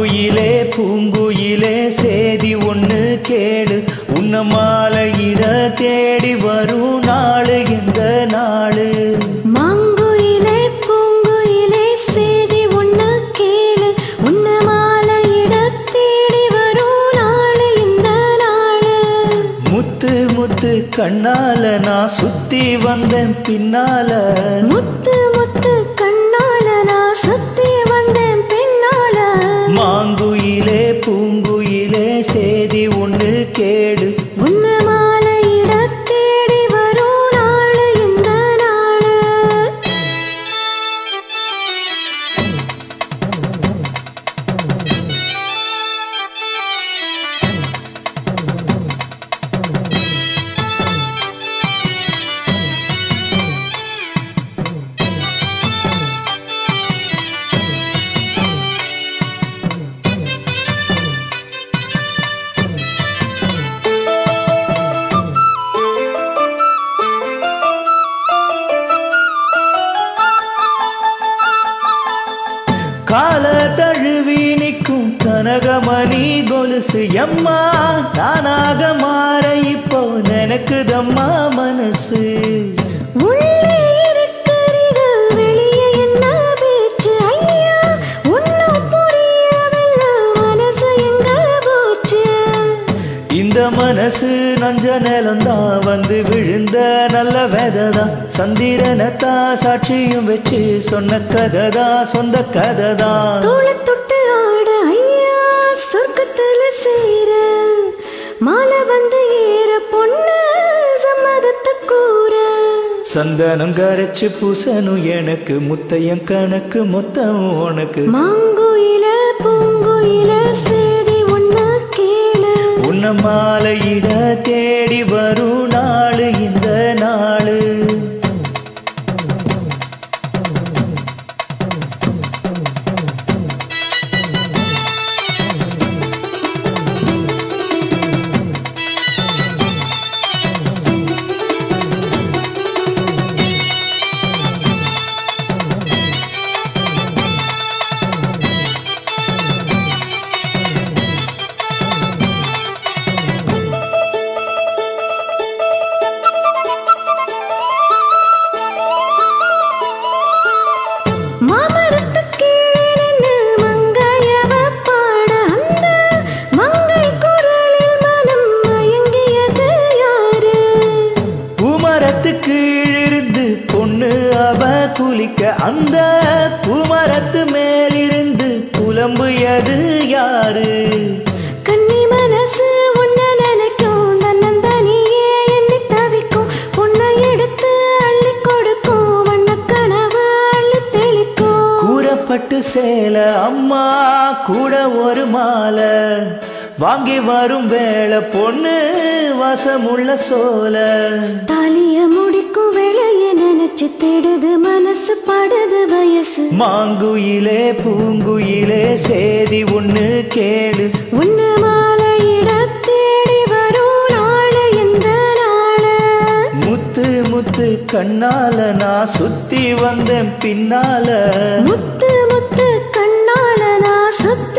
மாங்குயிலே பூங்குயிலே சேதி ஒண்ணு கேளு உன்ன மாலையிட தேடி வரும் நாளு எந்த நாளு மாங்குயிலே பூங்குயிலே சேதி ஒண்ணு கேளு உன்ன மாலையிட தேடி வரும் நாளு இந்த நாளு முத்து முத்து கண்ணால நான் சுத்தி வந்தேன் பின்னால முத்து முத்து கண்ணால நான் சுத்தி வந்தேன் பின்னால மாங்குயிலே பூங்குயிலே சேதி ஒண்ணு கேளு உன்ன மாலையிட தேடி வரும் நாளு இந்த நாளு கால தழுவி நிற்கும் கனகமணி கொலுசு எம்மா தானாக மாற இப்போ நினைக்குதம்மா மனசு உள்ளே இருக்கிறது வெளியே என்ன பேச்சு ஐயா ஒன்னும் புரியவில்லை மனசு எங்க போச்சு இந்த மனசு நஞ்ச நிலந்தான் வந்து விழுந்த நல்ல வெததான் சந்திரனத்தான் சாட்சியும் வச்சு சொன்ன கதைதான் சொந்த கதைதான் தோளை தொட்டு ஆட ஐயா சொர்க்கத்துல சேர மாலை வந்து ஏற பொண்ணு சம்மதத்தை கூற சந்தனம் கரைச்சு பூசணும் எனக்கு முத்தையன் கணக்கு மொத்தம் உனக்கு மாங்குயில பூங்குயில சேதி ஒண்ணு கேளு உன்ன மாலையிட தேடி வரும் நாளு இந்த நாளு மாமரத்து கீழே நின்னு மங்கையவ பாட அந்த மங்கை குரலில் மனம் மயங்கியது யாரு பூமரத்து கீழிருந்து பொண்ணு அவ குளிக்க அந்த பூமரத்து மேலிருந்து புலம்புயது யாரு கன்னி மனசு உன்னை நினைக்கும் தன்னந்தனியே எண்ணி தவிக்கும் உன்னை எடுத்து அள்ளி கொடுக்கும் வண்ண கனவு அள்ளி தெளிக்கும் கூறப்பட்டு சேல அம்மா கூட ஒரு மாலை வாங்கி வரும் வேளை பொண்ணு வாசமுள்ள சோல தாலிய முடிக்கும் வேளைய நினைச்சு தேடுது மனசு படுது வயசு மாங்குயிலே பூங்குயிலே சேதி ஒண்ணு கேளு உன்ன மாலையிட தேடி வரும் நாளு எந்த நாளு முத்து முத்து கண்ணால நான் சுத்தி வந்தேன் பின்னால முத்து முத்து கண்ணால நான் சுத்தி